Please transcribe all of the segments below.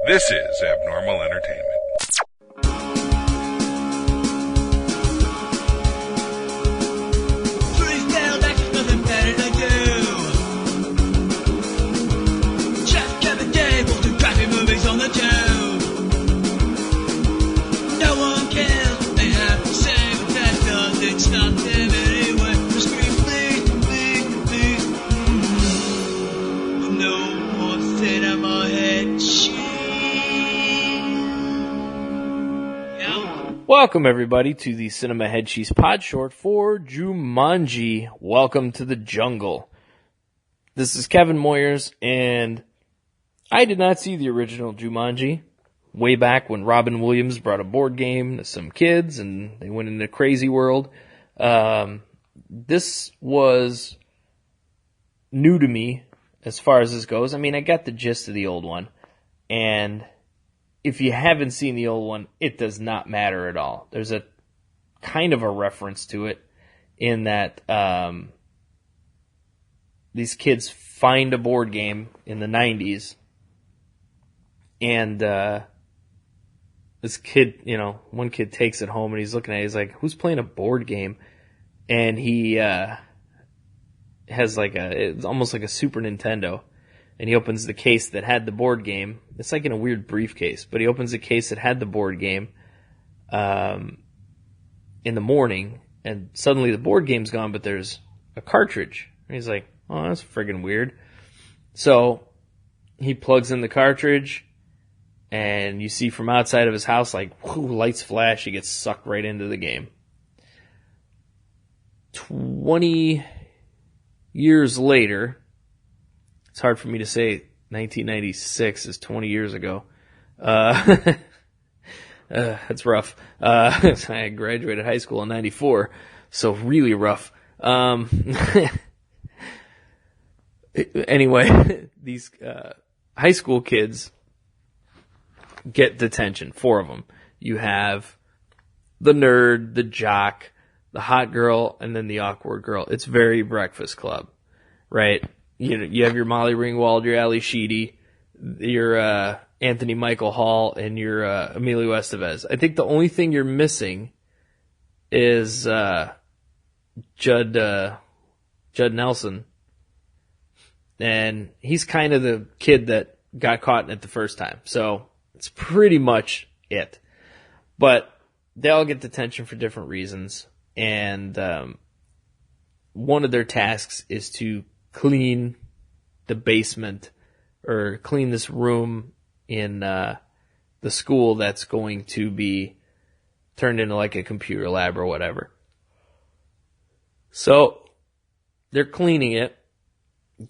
This is Abnormal Entertainment. Welcome, everybody, to the Cinema Head Cheese Podshort for Jumanji. Welcome to the jungle. This is Kevin Moyers, and I did not see the original Jumanji way back when Robin Williams brought a board game to some kids, and they went into crazy world. This was new to me as far as this goes. I mean, I got the gist of the old one, and if you haven't seen the old one, it does not matter at all. There's a kind of a reference to it in that these kids find a board game in the 90s, and this kid, one kid takes it home and he's looking at it, he's like, who's playing a board game? And he has it's almost like a Super Nintendo. And he opens the case that had the board game. It's like in a weird briefcase, but he opens the case that had the board game in the morning, and suddenly the board game's gone, but there's a cartridge. And he's like, oh, that's friggin' weird. So he plugs in the cartridge, and you see from outside of his house, like, whoo, lights flash, he gets sucked right into the game. 20 years later, it's hard for me to say 1996 is 20 years ago. That's rough. I graduated high school in 94, so really rough. Anyway, these high school kids get detention, 4 of them. You have the nerd, the jock, the hot girl, and then the awkward girl. It's very Breakfast Club, right? You have your Molly Ringwald, your Ali Sheedy, your Anthony Michael Hall, and your Emilio Estevez. I think the only thing you're missing is Judd Nelson, and he's kind of the kid that got caught in it the first time. So it's pretty much it. But they all get detention for different reasons, and one of their tasks is to clean the basement or clean this room in the school that's going to be turned into like a computer lab or whatever. So they're cleaning it,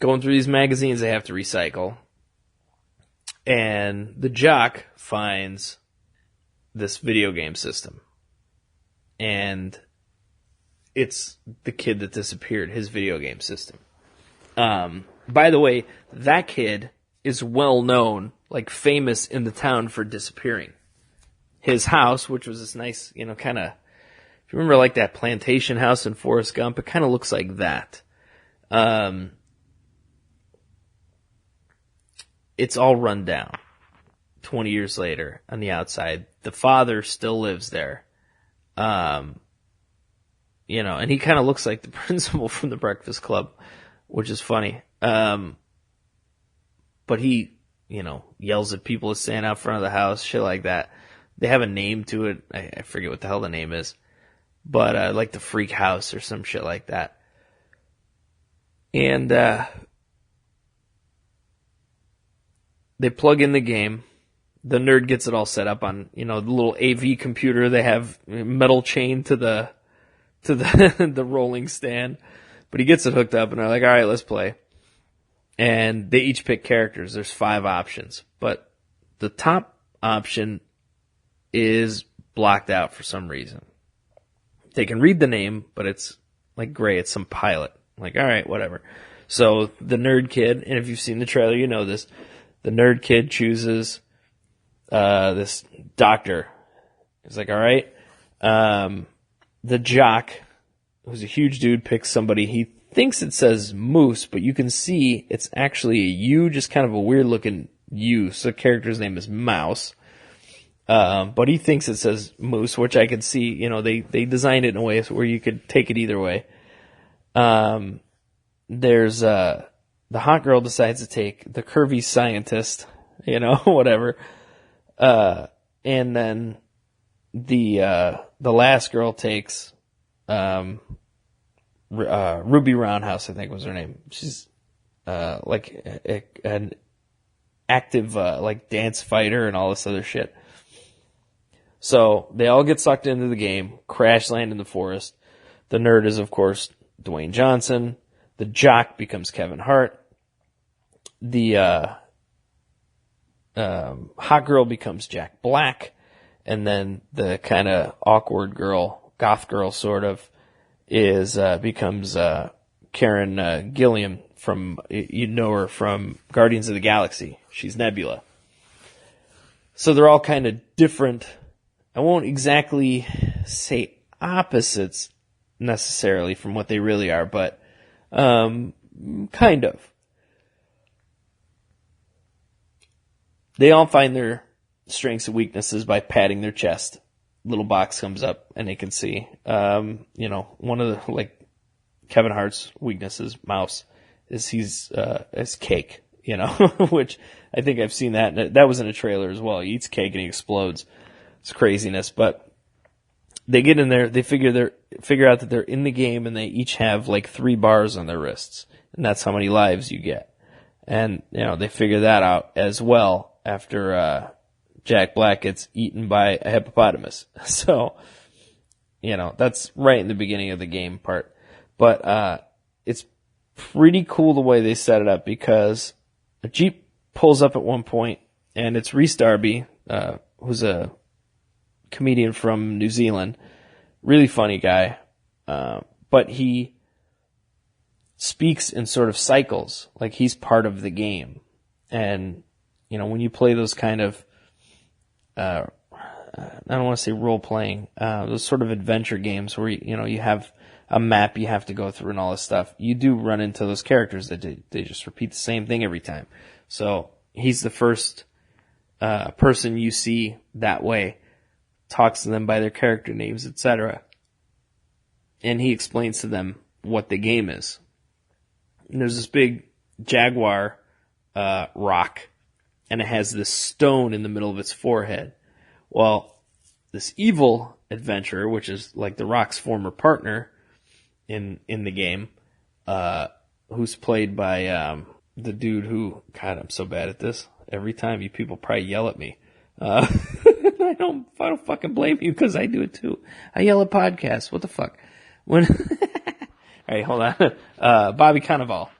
going through these magazines they have to recycle, and the jock finds this video game system, and it's the kid that disappeared, his video game system. By the way, that kid is well known, like famous in the town for disappearing. His house, which was this nice, kind of, if you remember like that plantation house in Forrest Gump, it kind of looks like that. It's all run down 20 years later on the outside. The father still lives there. And he kind of looks like the principal from the Breakfast Club, which is funny. But he, yells at people to stand out front of the house, shit like that. They have a name to it. I forget what the hell the name is. But, like the Freak House or some shit like that. And, they plug in the game. The nerd gets it all set up on, the little AV computer. They have metal chain to the the rolling stand. But he gets it hooked up, and they're like, all right, let's play. And they each pick characters. There's 5 options. But the top option is blocked out for some reason. They can read the name, but it's like gray. It's some pilot. Like, all right, whatever. So the nerd kid, and if you've seen the trailer, you know this. The nerd kid chooses this doctor. He's like, all right. The jock, who's a huge dude, picks somebody. He thinks it says Moose, but you can see it's actually a U, just kind of a weird looking use. The character's name is Mouse. But he thinks it says Moose, which I could see, they designed it in a way where you could take it either way. There's, the hot girl decides to take the curvy scientist, whatever. And then the last girl takes, Ruby Roundhouse, I think was her name. She's, like an active, like dance fighter and all this other shit. So they all get sucked into the game, crash land in the forest. The nerd is, of course, Dwayne Johnson. The jock becomes Kevin Hart. The hot girl becomes Jack Black. And then the kind of awkward girl, goth girl sort of, becomes Karen Gilliam from, her from Guardians of the Galaxy. She's Nebula. So they're all kind of different. I won't exactly say opposites necessarily from what they really are, but kind of. They all find their strengths and weaknesses by patting their chest. Little box comes up and they can see. One of the, like, Kevin Hart's weaknesses, Mouse, is he's cake, which I think I've seen that. That was in a trailer as well. He eats cake and he explodes. It's craziness, but they get in there, they figure out that they're in the game and they each have like 3 bars on their wrists. And that's how many lives you get. And, they figure that out as well after, Jack Black gets eaten by a hippopotamus. So, that's right in the beginning of the game part. But, it's pretty cool the way they set it up because a Jeep pulls up at one point and it's Rhys Darby, who's a comedian from New Zealand, really funny guy, but he speaks in sort of cycles, like he's part of the game. And, when you play those kind of, I don't want to say role-playing, those sort of adventure games where, you have a map you have to go through and all this stuff, you do run into those characters that they just repeat the same thing every time. So he's the first person you see that way, talks to them by their character names, etc. And he explains to them what the game is. And there's this big jaguar rock, and it has this stone in the middle of its forehead. Well, this evil adventurer, which is like the Rock's former partner in the game, who's played by the dude who, God, I'm so bad at this. Every time you people probably yell at me. I don't fucking blame you because I do it too. I yell at podcasts. What the fuck? All right, hold on. Bobby Cannavale.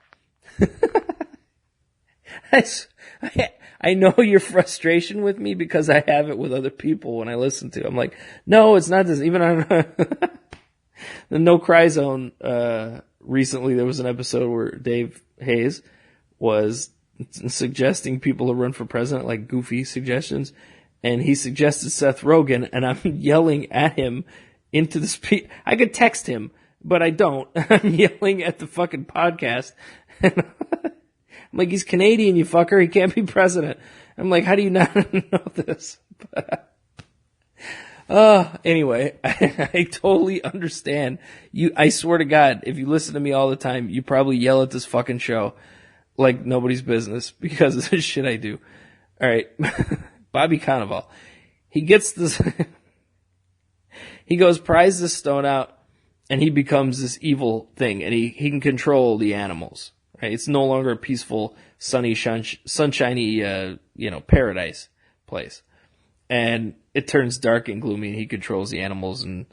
I know your frustration with me because I have it with other people when I listen to. I'm like, no, it's not this. Even on the No Cry Zone, recently there was an episode where Dave Hayes was suggesting people to run for president, like goofy suggestions. And he suggested Seth Rogen, and I'm yelling at him into the I could text him, but I don't. I'm yelling at the fucking podcast. I'm like, he's Canadian, you fucker. He can't be president. I'm like, how do you not know this? Anyway, I totally understand. I swear to God, if you listen to me all the time, you probably yell at this fucking show like nobody's business because of the shit I do. All right. Bobby Cannavale. He gets this, he goes, pries this stone out, and he becomes this evil thing, and he can control the animals. Right? It's no longer a peaceful, sunny, sunshiny, paradise place. And it turns dark and gloomy, and he controls the animals, and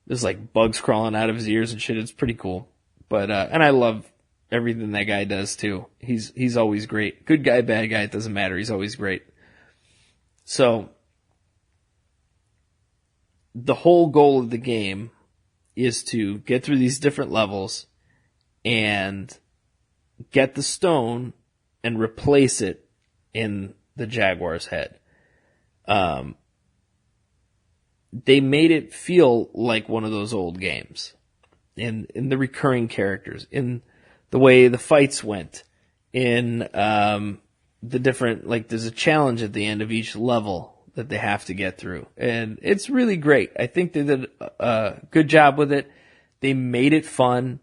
there's like bugs crawling out of his ears and shit. It's pretty cool. But, and I love everything that guy does too. He's always great. Good guy, bad guy, it doesn't matter. He's always great. So, the whole goal of the game is to get through these different levels and get the stone and replace it in the Jaguar's head. They made it feel like one of those old games. In the recurring characters, in the way the fights went, in the different, like, there's a challenge at the end of each level that they have to get through. And it's really great. I think they did a good job with it. They made it fun.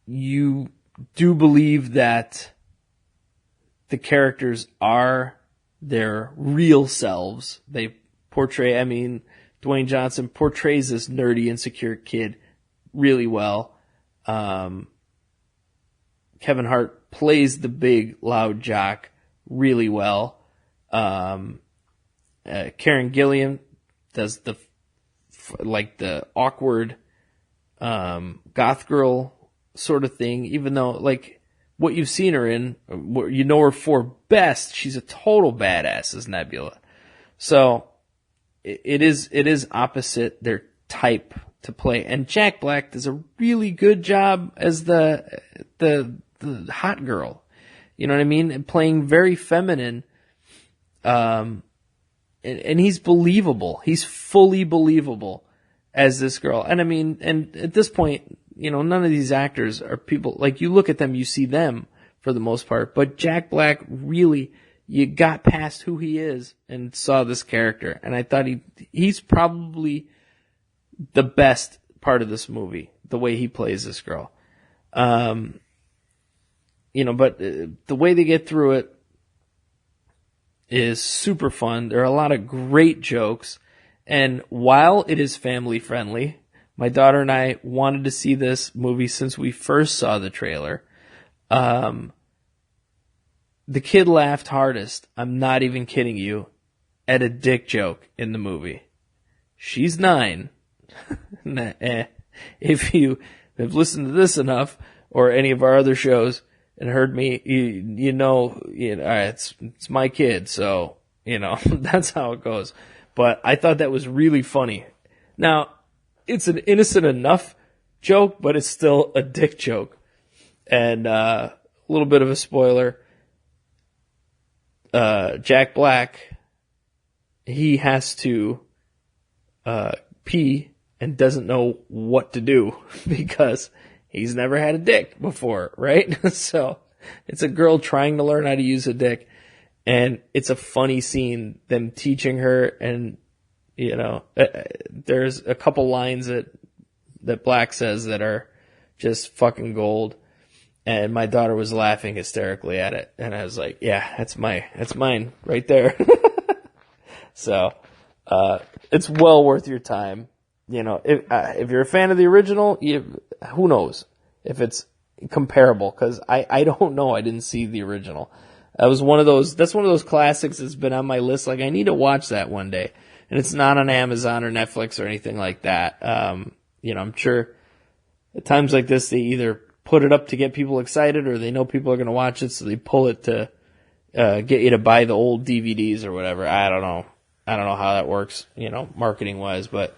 You do believe that the characters are their real selves. They portray, Dwayne Johnson portrays this nerdy, insecure kid really well. Kevin Hart plays the big, loud jock really well. Karen Gillan does the awkward, goth girl sort of thing, even though, like, what you've seen her in, what you know her for best, she's a total badass as Nebula. So, it is opposite their type to play. And Jack Black does a really good job as the hot girl. You know what I mean? And playing very feminine. And he's believable. He's fully believable as this girl. And and at this point, none of these actors are people, like, you look at them, you see them for the most part. But Jack Black, really, you got past who he is and saw this character. And I thought he's probably the best part of this movie, the way he plays this girl. But the way they get through it is super fun. There are a lot of great jokes. And while it is family friendly, my daughter and I wanted to see this movie since we first saw the trailer. The kid laughed hardest, I'm not even kidding you, at a dick joke in the movie. She's 9. If you have listened to this enough, or any of our other shows, and heard me, it's my kid, so, that's how it goes. But I thought that was really funny. Now, it's an innocent enough joke, but it's still a dick joke. And a little bit of a spoiler, Jack Black, he has to pee and doesn't know what to do because he's never had a dick before, right? So it's a girl trying to learn how to use a dick, and it's a funny scene, them teaching her, and there's a couple lines that Black says that are just fucking gold. And my daughter was laughing hysterically at it, and I was like, yeah, that's mine right there. So, it's well worth your time. If you're a fan of the original, who knows if it's comparable, cause I don't know. I didn't see the original. That's one of those classics that's been on my list. Like, I need to watch that one day. And it's not on Amazon or Netflix or anything like that. I'm sure at times like this, they either put it up to get people excited, or they know people are going to watch it, so they pull it to get you to buy the old DVDs or whatever. I don't know how that works, marketing wise, but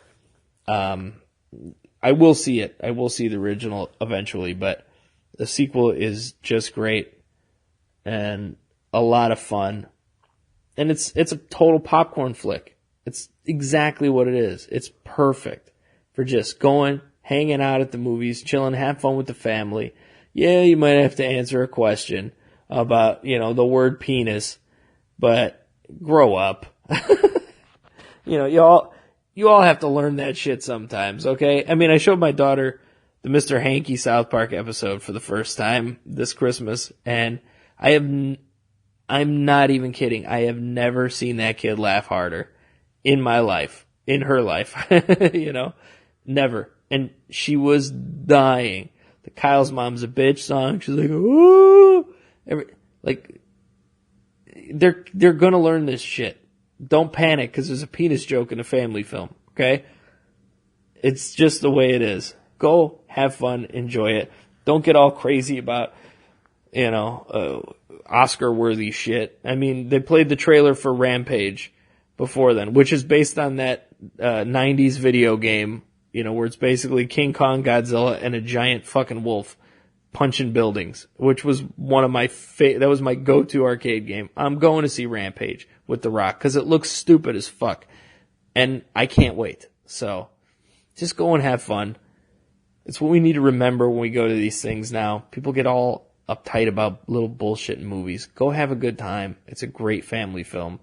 I will see it. I will see the original eventually, but the sequel is just great and a lot of fun. And it's a total popcorn flick. It's exactly what it is. It's perfect for just going, hanging out at the movies, chilling, have fun with the family. Yeah, you might have to answer a question about, the word penis, but grow up. You all have to learn that shit sometimes, okay? I showed my daughter the Mr. Hanky South Park episode for the first time this Christmas, and I'm not even kidding. I have never seen that kid laugh harder in my life, in her life, never. And she was dying. The Kyle's Mom's a Bitch song, she's like, ooh! They're gonna learn this shit. Don't panic, because there's a penis joke in a family film, okay? It's just the way it is. Go, have fun, enjoy it. Don't get all crazy about, Oscar-worthy shit. They played the trailer for Rampage before then, which is based on that 90s video game, where it's basically King Kong, Godzilla, and a giant fucking wolf punching buildings, which was one of my that was my go-to arcade game. I'm going to see Rampage with The Rock because it looks stupid as fuck, and I can't wait. So, just go and have fun. It's what we need to remember when we go to these things now. People get all uptight about little bullshit in movies, go have a good time. It's a great family film.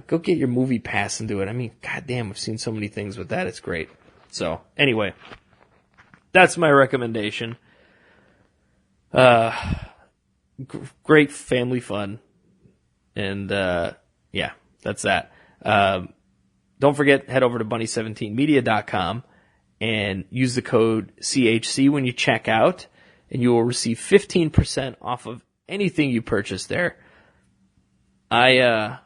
Go get your movie pass and do it. I mean, goddamn, I've seen so many things with that. It's great. So, anyway, that's my recommendation. Great family fun. And, yeah, that's that. Don't forget, head over to bunny17media.com and use the code CHC when you check out, and you will receive 15% off of anything you purchase there. I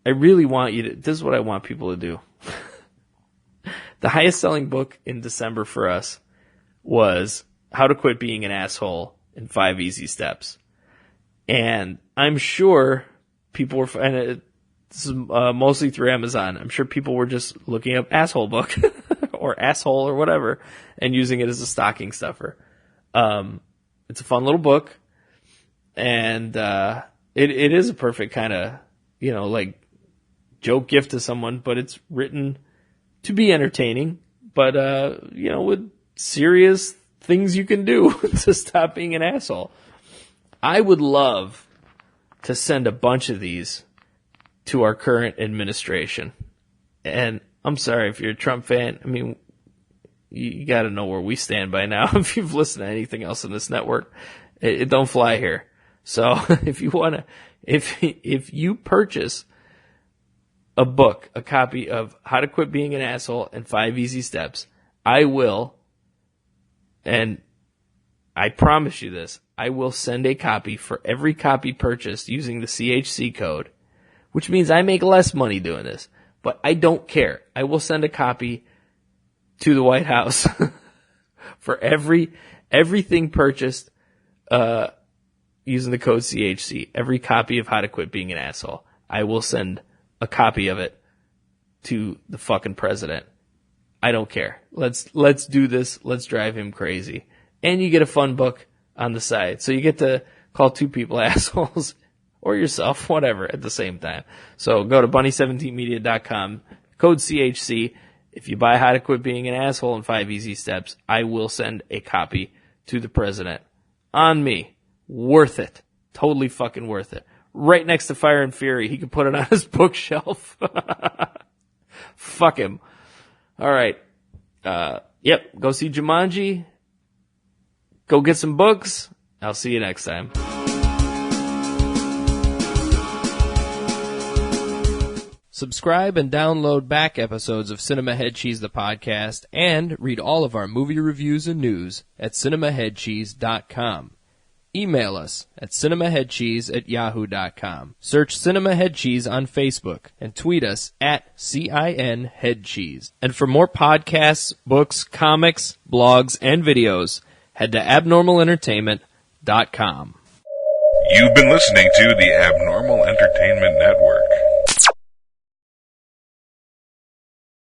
really want you to, this is what I want people to do. The highest selling book in December for us was How to Quit Being an Asshole in 5 Easy Steps. And I'm sure people were, and this is mostly through Amazon, I'm sure people were just looking up asshole book or asshole or whatever and using it as a stocking stuffer. It's a fun little book, and it is a perfect kind of, like joke gift to someone, but it's written to be entertaining, but with serious things you can do to stop being an asshole. I would love to send a bunch of these to our current administration. And I'm sorry if you're a Trump fan. I mean, you got to know where we stand by now. If you've listened to anything else in this network, it don't fly here. So if you want to, if you purchase a book, a copy of How to Quit Being an Asshole and 5 Easy Steps, I will, and I promise you this, I will send a copy for every copy purchased using the CHC code, which means I make less money doing this, but I don't care. I will send a copy to the White House for everything purchased using the code CHC. Every copy of How to Quit Being an Asshole, I will send a copy of it to the fucking president. I don't care. Let's do this. Let's drive him crazy. And you get a fun book on the side. So you get to call 2 people assholes or yourself, whatever, at the same time. So go to bunny17media.com, code CHC. If you buy How to Quit Being an Asshole in 5 Easy Steps, I will send a copy to the president. On me. Worth it. Totally fucking worth it. Right next to Fire and Fury. He can put it on his bookshelf. Fuck him. All right. Yep. Go see Jumanji. Go get some books. I'll see you next time. Subscribe and download back episodes of Cinema Head Cheese the podcast, and read all of our movie reviews and news at cinemaheadcheese.com. Email us at cinemaheadcheese@yahoo.com. Search Cinema Head Cheese on Facebook and tweet us at CINHeadCheese. And for more podcasts, books, comics, blogs, and videos, head to abnormalentertainment.com. You've been listening to the Abnormal Entertainment Network.